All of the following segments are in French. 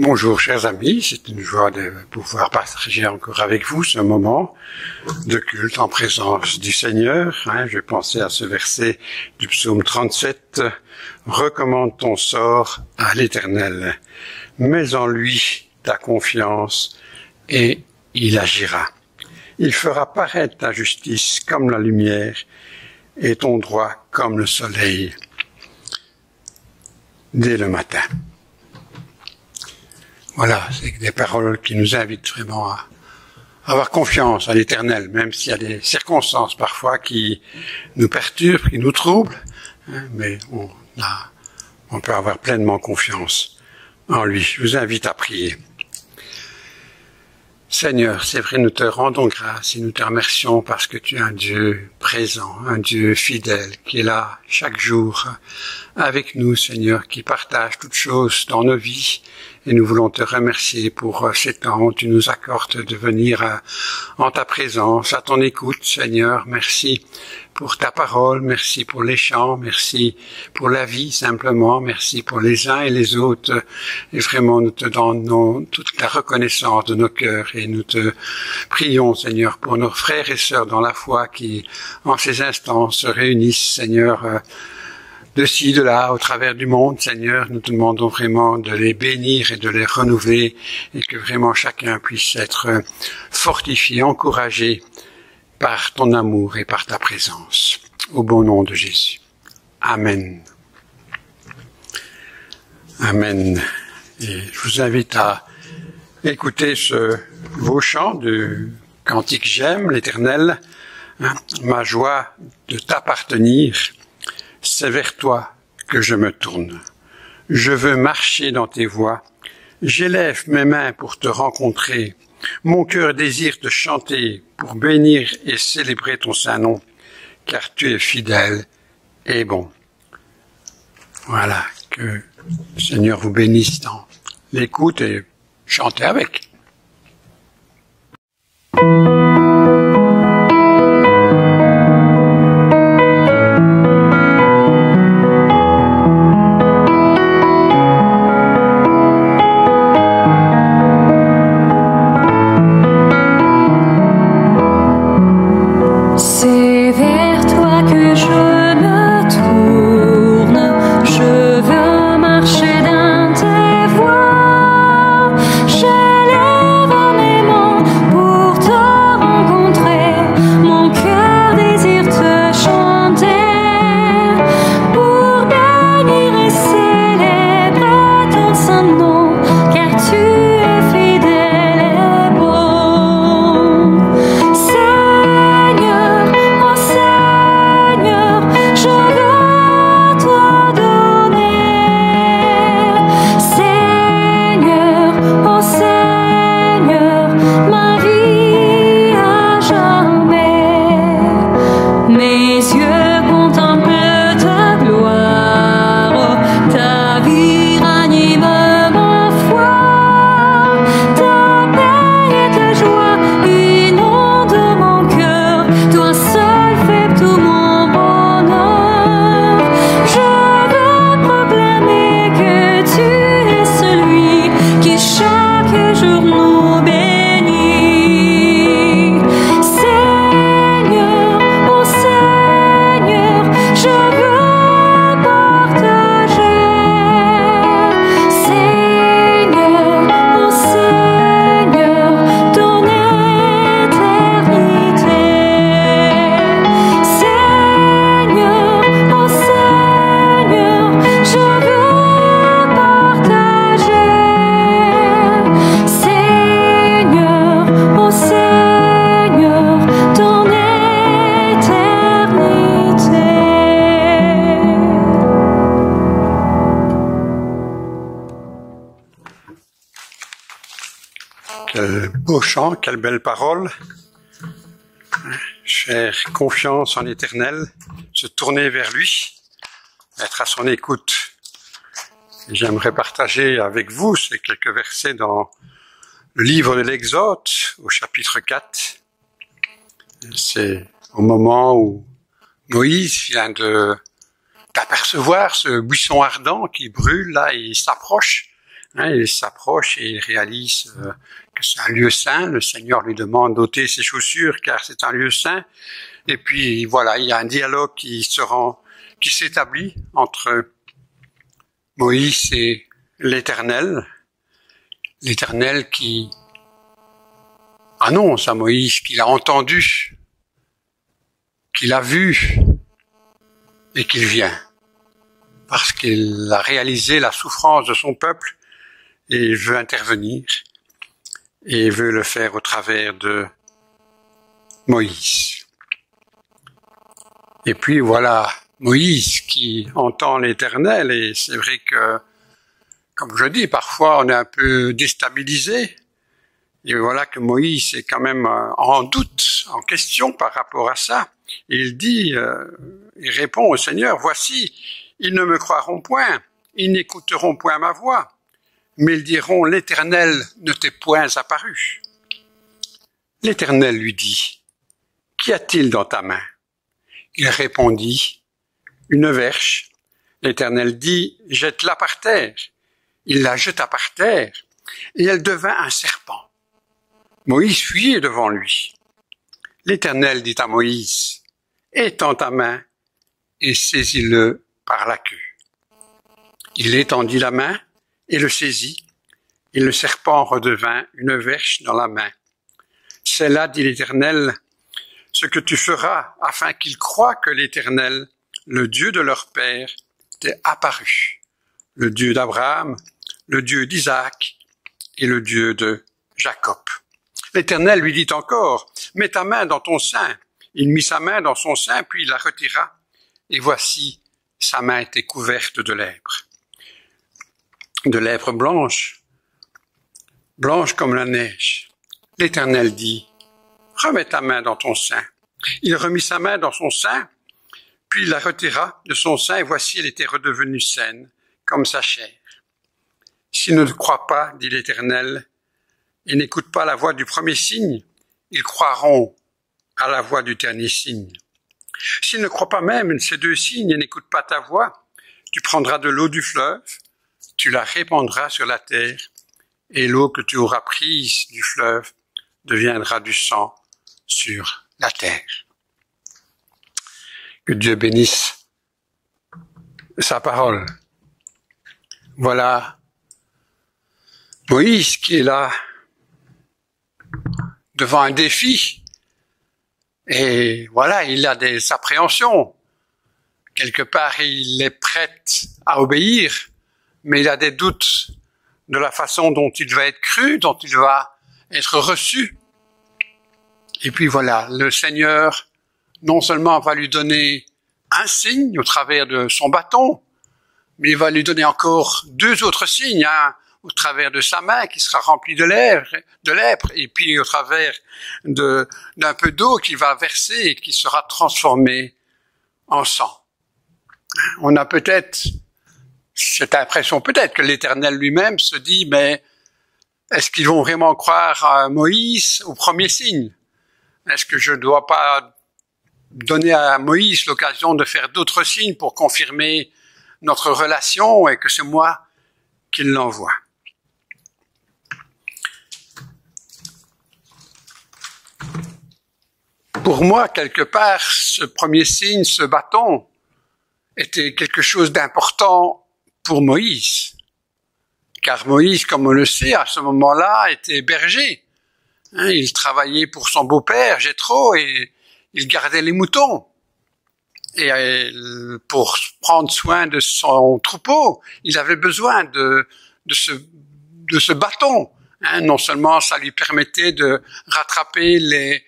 Bonjour chers amis, c'est une joie de pouvoir partager encore avec vous ce moment de culte en présence du Seigneur. Je pensais à ce verset du psaume 37, « Recommande ton sort à l'Éternel, mets en lui ta confiance et il agira. Il fera paraître ta justice comme la lumière et ton droit comme le soleil dès le matin. » Voilà, c'est des paroles qui nous invitent vraiment à avoir confiance à l'Éternel, même s'il y a des circonstances parfois qui nous perturbent, qui nous troublent, mais on peut avoir pleinement confiance en lui. Je vous invite à prier. Seigneur, c'est vrai, nous te rendons grâce et nous te remercions parce que tu es un Dieu présent, un Dieu fidèle qui est là chaque jour avec nous, Seigneur, qui partage toutes choses dans nos vies. Et nous voulons te remercier pour ces temps où tu nous accordes de venir en ta présence, à ton écoute, Seigneur. Merci pour ta parole, merci pour les chants, merci pour la vie simplement, merci pour les uns et les autres. Et vraiment, nous te donnons toute la reconnaissance de nos cœurs et nous te prions, Seigneur, pour nos frères et sœurs dans la foi qui, en ces instants, se réunissent, Seigneur, de ci, de là, au travers du monde, Seigneur. Nous te demandons vraiment de les bénir et de les renouveler et que vraiment chacun puisse être fortifié, encouragé par ton amour et par ta présence. Au bon nom de Jésus. Amen. Amen. Et je vous invite à écouter ce beau chant du cantique J'aime l'Éternel, ma joie de t'appartenir. C'est vers toi que je me tourne. Je veux marcher dans tes voies. J'élève mes mains pour te rencontrer. Mon cœur désire te chanter pour bénir et célébrer ton saint nom, car tu es fidèle et bon. Voilà, que le Seigneur vous bénisse dans l'écoute et chantez avec. Quel beau chant, quelle belle parole. Faire confiance en l'Éternel, se tourner vers lui, être à son écoute. J'aimerais partager avec vous ces quelques versets dans le livre de l'Exode, au chapitre 4. C'est au moment où Moïse vient d'apercevoir ce buisson ardent qui brûle, là, il s'approche Hein, il s'approche et il réalise que c'est un lieu saint. Le Seigneur lui demande d'ôter ses chaussures car c'est un lieu saint. Et puis voilà, il y a un dialogue qui s'établit entre Moïse et l'Éternel. L'Éternel qui annonce à Moïse qu'il a entendu, qu'il a vu et qu'il vient. Parce qu'il a réalisé la souffrance de son peuple et il veut intervenir et il veut le faire au travers de Moïse. Et puis voilà Moïse qui entend l'Éternel et c'est vrai que, comme je dis, parfois on est un peu déstabilisé et voilà que Moïse est quand même en doute, en question par rapport à ça. Et il répond au Seigneur, « Voici, ils ne me croiront point, ils n'écouteront point ma voix, mais ils diront, l'Éternel ne t'est point apparu. » L'Éternel lui dit, « Qu'y a-t-il dans ta main ?» Il répondit, « Une verge. » L'Éternel dit, « Jette-la par terre. » Il la jeta par terre, et elle devint un serpent. Moïse fuyait devant lui. L'Éternel dit à Moïse, « Étends ta main et saisis-le par la queue. » Il étendit la main et le saisit, et le serpent redevint une verge dans la main. « C'est là, dit l'Éternel, ce que tu feras afin qu'ils croient que l'Éternel, le Dieu de leur père, t'est apparu, le Dieu d'Abraham, le Dieu d'Isaac et le Dieu de Jacob. » L'Éternel lui dit encore, « Mets ta main dans ton sein. » Il mit sa main dans son sein, puis il la retira, et voici, sa main était couverte de lèpre blanche, blanche comme la neige. L'Éternel dit, « Remets ta main dans ton sein. » Il remit sa main dans son sein, puis il la retira de son sein, et voici, elle était redevenue saine, comme sa chair. « S'ils ne croient pas, dit l'Éternel, et n'écoutent pas la voix du premier signe, ils croiront à la voix du dernier signe. S'ils ne croient pas même ces deux signes et n'écoutent pas ta voix, tu prendras de l'eau du fleuve, tu la répandras sur la terre, et l'eau que tu auras prise du fleuve deviendra du sang sur la terre. » Que Dieu bénisse sa parole. Voilà Moïse qui est là devant un défi. Et voilà, il a des appréhensions. Quelque part, il est prêt à obéir, mais il a des doutes de la façon dont il va être cru, dont il va être reçu. Et puis voilà, le Seigneur, non seulement va lui donner un signe au travers de son bâton, mais il va lui donner encore deux autres signes, un au travers de sa main qui sera remplie de lèpre, et puis au travers d'un peu d'eau qui va verser et qui sera transformée en sang. On a peut-être cette impression, peut-être que l'Éternel lui-même se dit, mais est-ce qu'ils vont vraiment croire à Moïse au premier signe? Est-ce que je ne dois pas donner à Moïse l'occasion de faire d'autres signes pour confirmer notre relation et que c'est moi qui l'envoie? Pour moi, quelque part, ce premier signe, ce bâton, était quelque chose d'important pour Moïse. Car Moïse, comme on le sait, à ce moment-là, était berger. Il travaillait pour son beau-père, Jéthro, et il gardait les moutons. Et pour prendre soin de son troupeau, il avait besoin de ce bâton. Non seulement ça lui permettait de rattraper les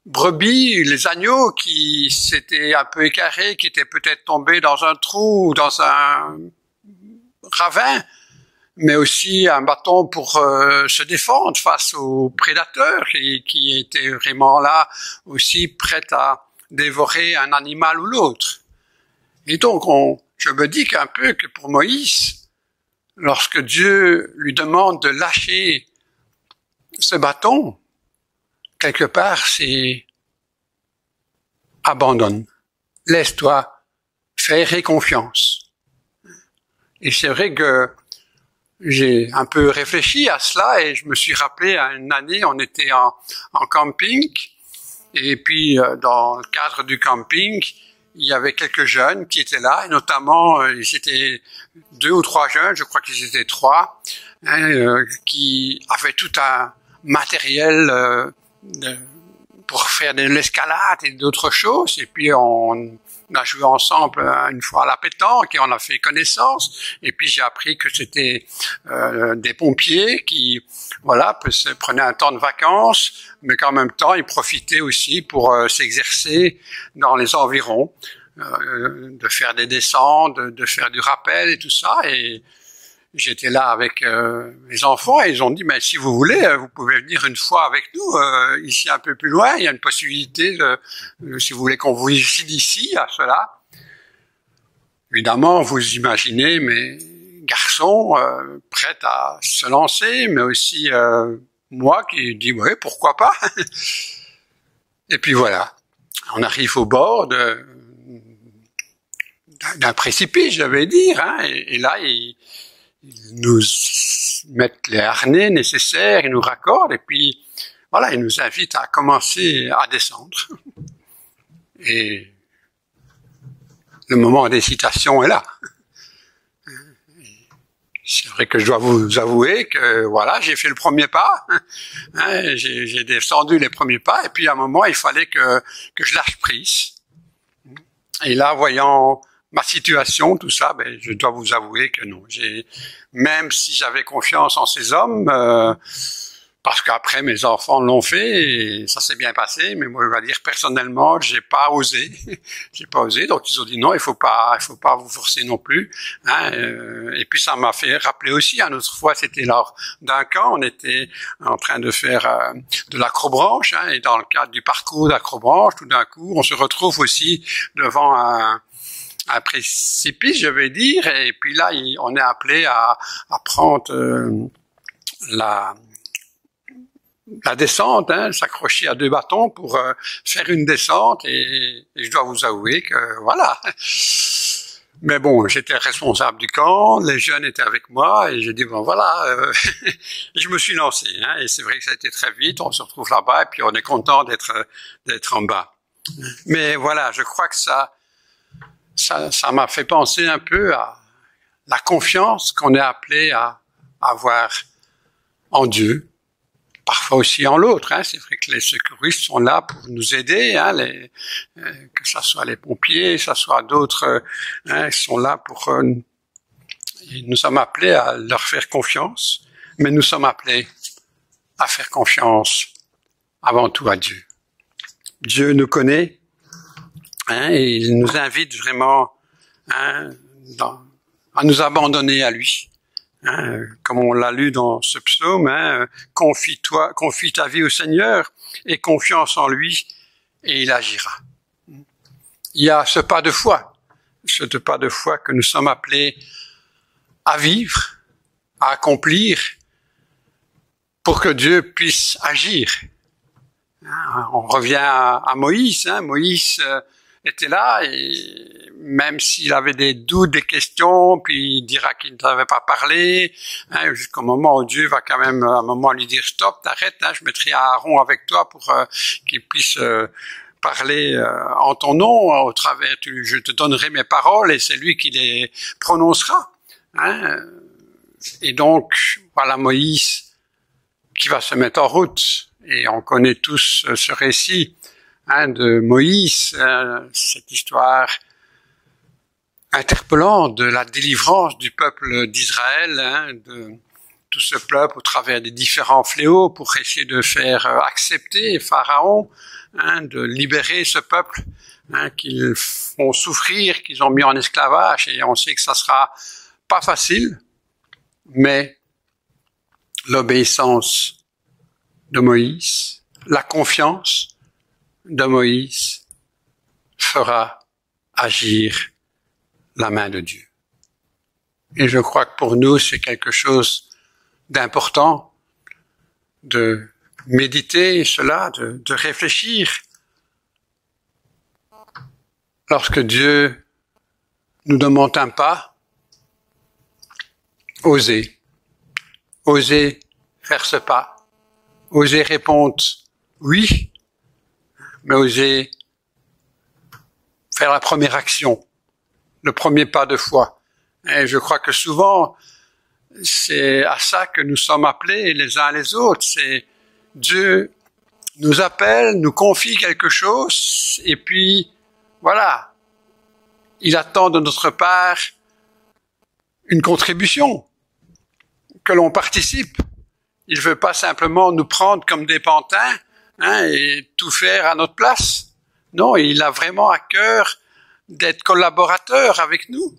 brebis, les agneaux qui s'étaient un peu écarés, qui étaient peut-être tombés dans un trou ou dans un ravin, mais aussi un bâton pour se défendre face aux prédateurs qui étaient vraiment là aussi prêts à dévorer un animal ou l'autre. Et donc, je me dis qu'un peu que pour Moïse, lorsque Dieu lui demande de lâcher ce bâton, quelque part, c'est abandonne, laisse-toi faire et confiance. Et c'est vrai que j'ai un peu réfléchi à cela et je me suis rappelé à une année, on était en camping et puis dans le cadre du camping, il y avait quelques jeunes qui étaient là, et notamment ils étaient 2 ou 3 jeunes, je crois qu'ils étaient 3, qui avaient tout un matériel pour faire de l'escalade et d'autres choses, et puis on a joué ensemble une fois à la pétanque et on a fait connaissance. Et puis j'ai appris que c'était des pompiers qui, voilà, prenaient un temps de vacances, mais qu'en même temps ils profitaient aussi pour s'exercer dans les environs, de faire des descentes, de faire du rappel et tout ça. Et j'étais là avec mes enfants et ils ont dit, mais si vous voulez, vous pouvez venir une fois avec nous, ici un peu plus loin, il y a une possibilité, si vous voulez qu'on vous visite ici, à cela. Évidemment, vous imaginez mes garçons prêts à se lancer, mais aussi moi qui dis, oui, pourquoi pas. Et puis voilà, on arrive au bord d'un précipice, je vais dire, hein, et là, ils nous mettent les harnais nécessaires, ils nous raccordent, et puis voilà, ils nous invitent à commencer à descendre. Et le moment d'hésitation est là. C'est vrai que je dois vous avouer que voilà, j'ai fait le premier pas, hein, j'ai descendu les premiers pas, et puis à un moment, il fallait que je lâche prise. Et là, voyant ma situation, tout ça, ben, je dois vous avouer que non. Même si j'avais confiance en ces hommes, parce qu'après mes enfants l'ont fait et ça s'est bien passé, mais moi je vais dire personnellement, j'ai pas osé, Donc ils ont dit non, il faut pas vous forcer non plus. Hein, et puis ça m'a fait rappeler aussi, une autre fois, c'était lors d'un camp, on était en train de faire de l'acrobranche, hein, et dans le cadre du parcours d'acrobranche, tout d'un coup, on se retrouve aussi devant un précipice, je vais dire, et puis là, on est appelé à prendre la descente, hein, s'accrocher à 2 bâtons pour faire une descente, et je dois vous avouer que voilà. Mais bon, j'étais responsable du camp, les jeunes étaient avec moi, et j'ai dit bon voilà, je me suis lancé, hein, et c'est vrai que ça a été très vite, on se retrouve là-bas, et puis on est content d'être en bas. Mais voilà, je crois que ça m'a fait penser un peu à la confiance qu'on est appelé à avoir en Dieu, parfois aussi en l'autre. Hein. C'est vrai que les secouristes sont là pour nous aider, hein, que ce soit les pompiers, que ce soit d'autres, ils sont là pour... nous sommes appelés à leur faire confiance, mais nous sommes appelés à faire confiance avant tout à Dieu. Dieu nous connaît, hein, et il nous invite vraiment, hein, à nous abandonner à lui. Hein, comme on l'a lu dans ce psaume, hein, confie ta vie au Seigneur et confiance en lui et il agira. Il y a ce pas de foi que nous sommes appelés à vivre, à accomplir pour que Dieu puisse agir. On revient à Moïse. Hein. Moïse était là et même s'il avait des doutes, des questions, puis il dira qu'il ne savait pas parler, hein, jusqu'au moment où Dieu va quand même à un moment lui dire stop, t'arrêtes, hein, je mettrai Aaron avec toi pour qu'il puisse parler en ton nom, au travers, je te donnerai mes paroles et c'est lui qui les prononcera. Hein. Et donc, voilà Moïse qui va se mettre en route. Et on connaît tous ce récit, hein, de Moïse, cette histoire interpellante de la délivrance du peuple d'Israël, hein, de tout ce peuple au travers des différents fléaux pour essayer de faire accepter Pharaon, hein, de libérer ce peuple, hein, qu'ils font souffrir, qu'ils ont mis en esclavage. Et on sait que ça sera pas facile, mais l'obéissance de Moïse, la confiance de Moïse fera agir la main de Dieu. Et je crois que pour nous, c'est quelque chose d'important de méditer cela, de réfléchir. Lorsque Dieu nous demande un pas, oser. oser faire ce pas, oser répondre oui, mais oser faire la première action, le premier pas de foi. Et je crois que souvent, c'est à ça que nous sommes appelés les uns les autres. C'est Dieu nous appelle, nous confie quelque chose, et puis voilà, il attend de notre part une contribution, que l'on participe. Il veut pas simplement nous prendre comme des pantins et tout faire à notre place. Non, il a vraiment à cœur d'être collaborateur avec nous.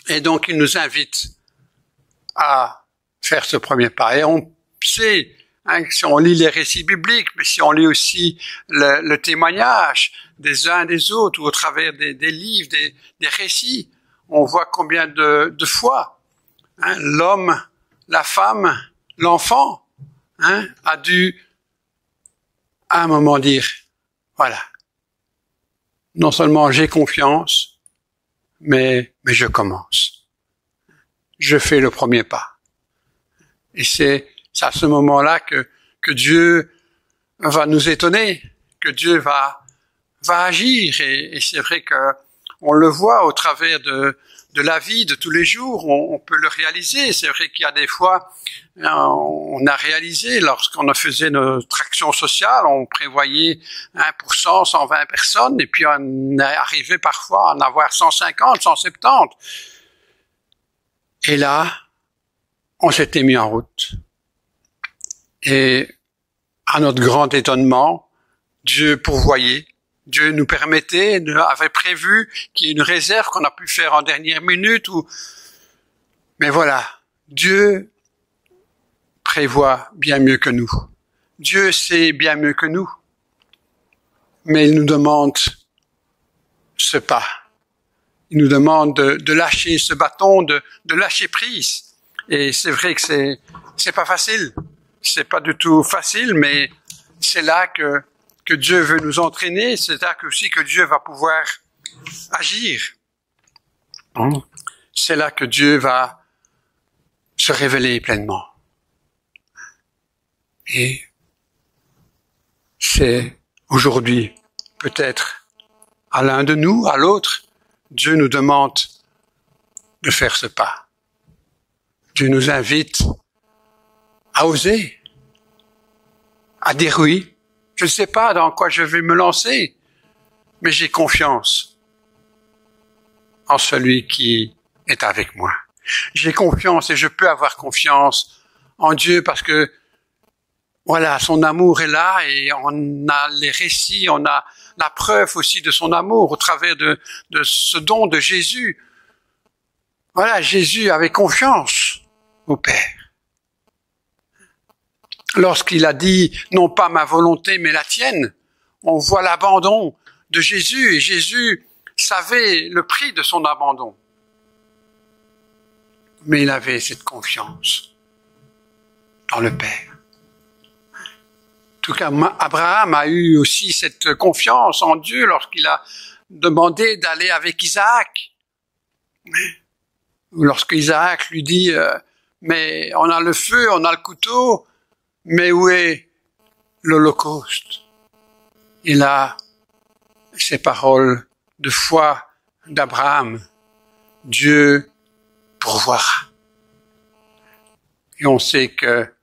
Et donc, il nous invite à faire ce premier pas. Et on sait, si on lit les récits bibliques, mais si on lit aussi le témoignage des uns des autres, ou au travers des livres, des récits, on voit combien de fois l'homme, la femme, l'enfant a dû à un moment dire, voilà, non seulement j'ai confiance, mais je commence. Je fais le premier pas. Et c'est à ce moment-là que Dieu va nous étonner, que Dieu va agir. Et c'est vrai que on le voit au travers de la vie de tous les jours, on peut le réaliser. C'est vrai qu'il y a des fois, on a réalisé, lorsqu'on faisait notre action sociale, on prévoyait 1%, 120 personnes, et puis on est arrivé parfois à en avoir 150, 170. Et là, on s'était mis en route. Et à notre grand étonnement, Dieu pourvoyait, Dieu nous permettait, avait prévu qu'il y ait une réserve qu'on a pu faire en dernière minute. Mais voilà, Dieu prévoit bien mieux que nous. Dieu sait bien mieux que nous. Mais il nous demande ce pas. Il nous demande de lâcher ce bâton, de lâcher prise. Et c'est vrai que c'est pas facile. C'est pas du tout facile, mais c'est là que Dieu veut nous entraîner, c'est là aussi que Dieu va pouvoir agir. C'est là que Dieu va se révéler pleinement. Et c'est aujourd'hui, peut-être à l'un de nous, à l'autre, Dieu nous demande de faire ce pas. Dieu nous invite à oser, à dire oui. Je ne sais pas dans quoi je vais me lancer, mais j'ai confiance en celui qui est avec moi. J'ai confiance et je peux avoir confiance en Dieu parce que, voilà, son amour est là et on a les récits, on a la preuve aussi de son amour au travers de ce don de Jésus. Voilà, Jésus avait confiance au Père. Lorsqu'il a dit « non pas ma volonté mais la tienne », on voit l'abandon de Jésus et Jésus savait le prix de son abandon. Mais il avait cette confiance dans le Père. En tout cas, Abraham a eu aussi cette confiance en Dieu lorsqu'il a demandé d'aller avec Isaac. Ou lorsqu'Isaac lui dit « mais on a le feu, on a le couteau », mais où est l'Holocauste? Il a ces paroles de foi d'Abraham. Dieu pourvoira. Et on sait que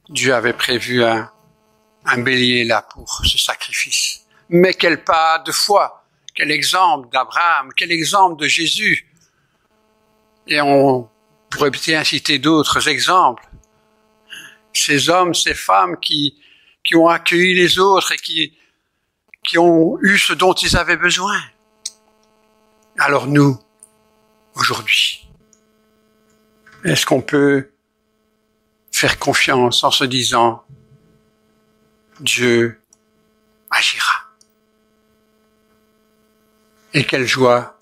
Dieu avait prévu un bélier là pour ce sacrifice. Mais quel pas de foi, quel exemple d'Abraham, quel exemple de Jésus. Et on pourrait bien citer d'autres exemples. Ces hommes, ces femmes qui ont accueilli les autres et qui ont eu ce dont ils avaient besoin. Alors nous, aujourd'hui, est-ce qu'on peut faire confiance en se disant Dieu agira? Et quelle joie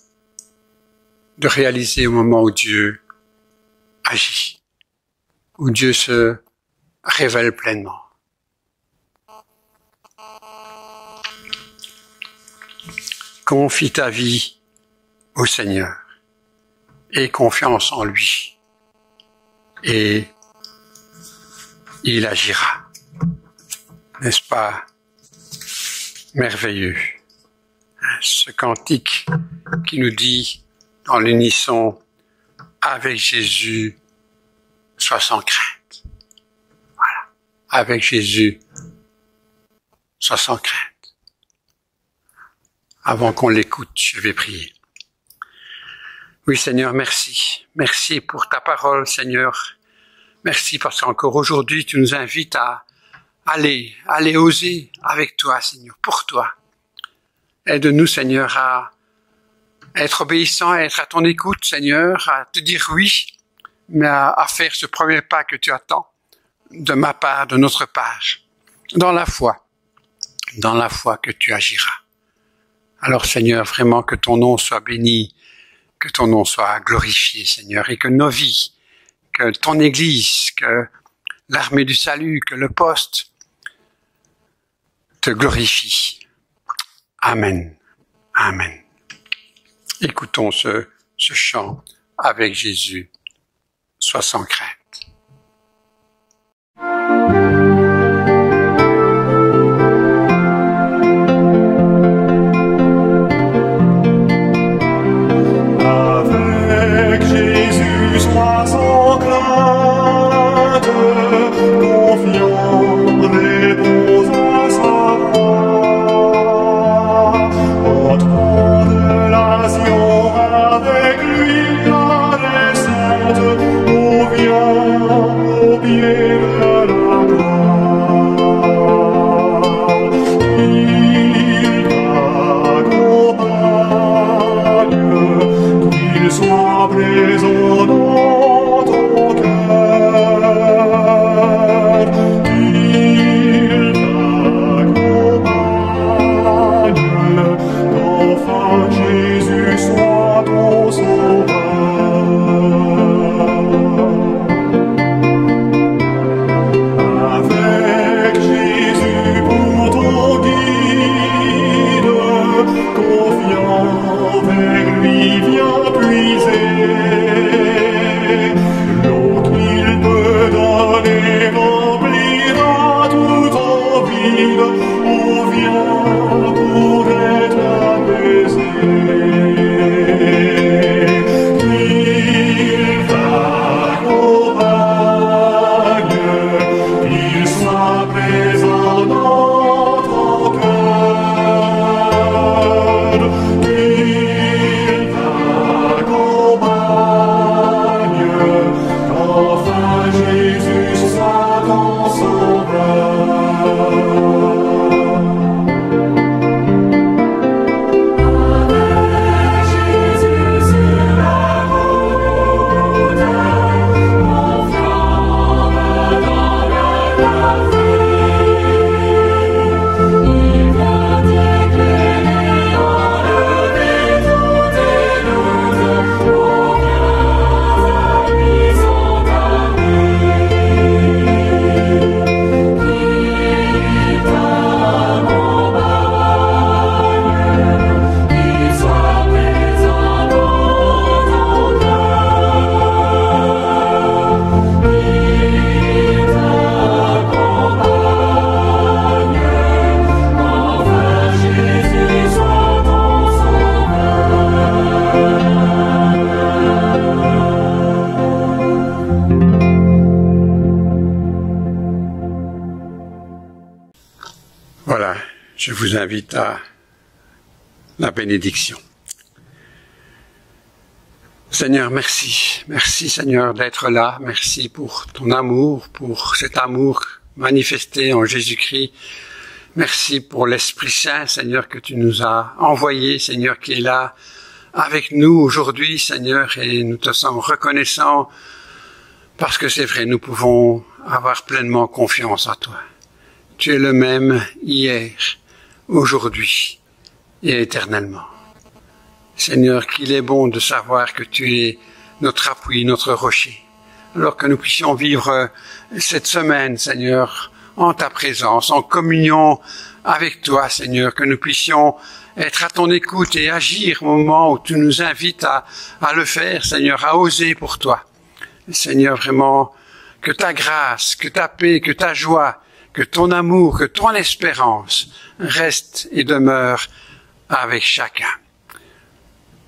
de réaliser au moment où Dieu agit, où Dieu se révèle pleinement. Confie ta vie au Seigneur et confiance en lui. Et il agira. N'est-ce pas merveilleux? Ce cantique qui nous dit dans l'unisson, avec Jésus, sois sans crainte. Voilà. Avec Jésus, sois sans crainte. Avant qu'on l'écoute, je vais prier. Oui, Seigneur, merci. Merci pour ta parole, Seigneur. Merci parce qu'encore aujourd'hui, tu nous invites à aller oser avec toi, Seigneur, pour toi. Aide-nous, Seigneur, à être obéissant, à être à ton écoute, Seigneur, à te dire oui, mais à faire ce premier pas que tu attends de ma part, de notre part, dans la foi que tu agiras. Alors, Seigneur, vraiment que ton nom soit béni, que ton nom soit glorifié, Seigneur, et que nos vies, que ton Église, que l'armée du salut, que le poste te glorifie. Amen. Amen. Écoutons ce chant avec Jésus. Sois sans crainte. Avec Jésus, sois sans crainte, confiant, réponds à sa voix. Entrant de la Sion, avec lui la descente, on vient au pied de la croix. Il t'accompagne, qu'il soit présent dans ton cœur. Il t'accompagne, qu'enfin Jésus soit ton sauveur. Avec Jésus pour ton guide, confiant vers lui, viens puiser l'eau qu'il te donne et remplira tout ton vide. On vient pour être apaisé. Qu'il t'accompagne, qu'il soit présent dans ton cœur. Qu'il t'accompagne, qu'enfin Jésus soit ton sauveur. Avec Jésus sur la route, confiant dans la vie, il vient t'éclairer, enlever tous tes doutes, on vient à lui sans tarder. Qu'il t'accompagne, qu'il soit présent dans ton cœur. Qu'il t'accompagne, qu'enfin Jésus soit ton sauveur. Voilà, je vous invite à la bénédiction. Seigneur, merci. Merci, Seigneur, d'être là. Merci pour ton amour, pour cet amour manifesté en Jésus-Christ. Merci pour l'Esprit Saint, Seigneur, que tu nous as envoyé, Seigneur, qui est là avec nous aujourd'hui, Seigneur, et nous te sommes reconnaissants parce que c'est vrai, nous pouvons avoir pleinement confiance en toi. Tu es le même hier, aujourd'hui et éternellement. Seigneur, qu'il est bon de savoir que tu es notre appui, notre rocher. Alors que nous puissions vivre cette semaine, Seigneur, en ta présence, en communion avec toi, Seigneur, que nous puissions être à ton écoute et agir au moment où tu nous invites à le faire, Seigneur, à oser pour toi. Seigneur, vraiment, que ta grâce, que ta paix, que ta joie, que ton amour, que ton espérance reste et demeure avec chacun.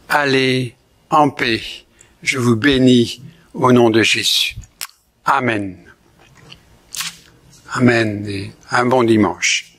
Allez en paix. Je vous bénis au nom de Jésus. Amen. Amen et un bon dimanche.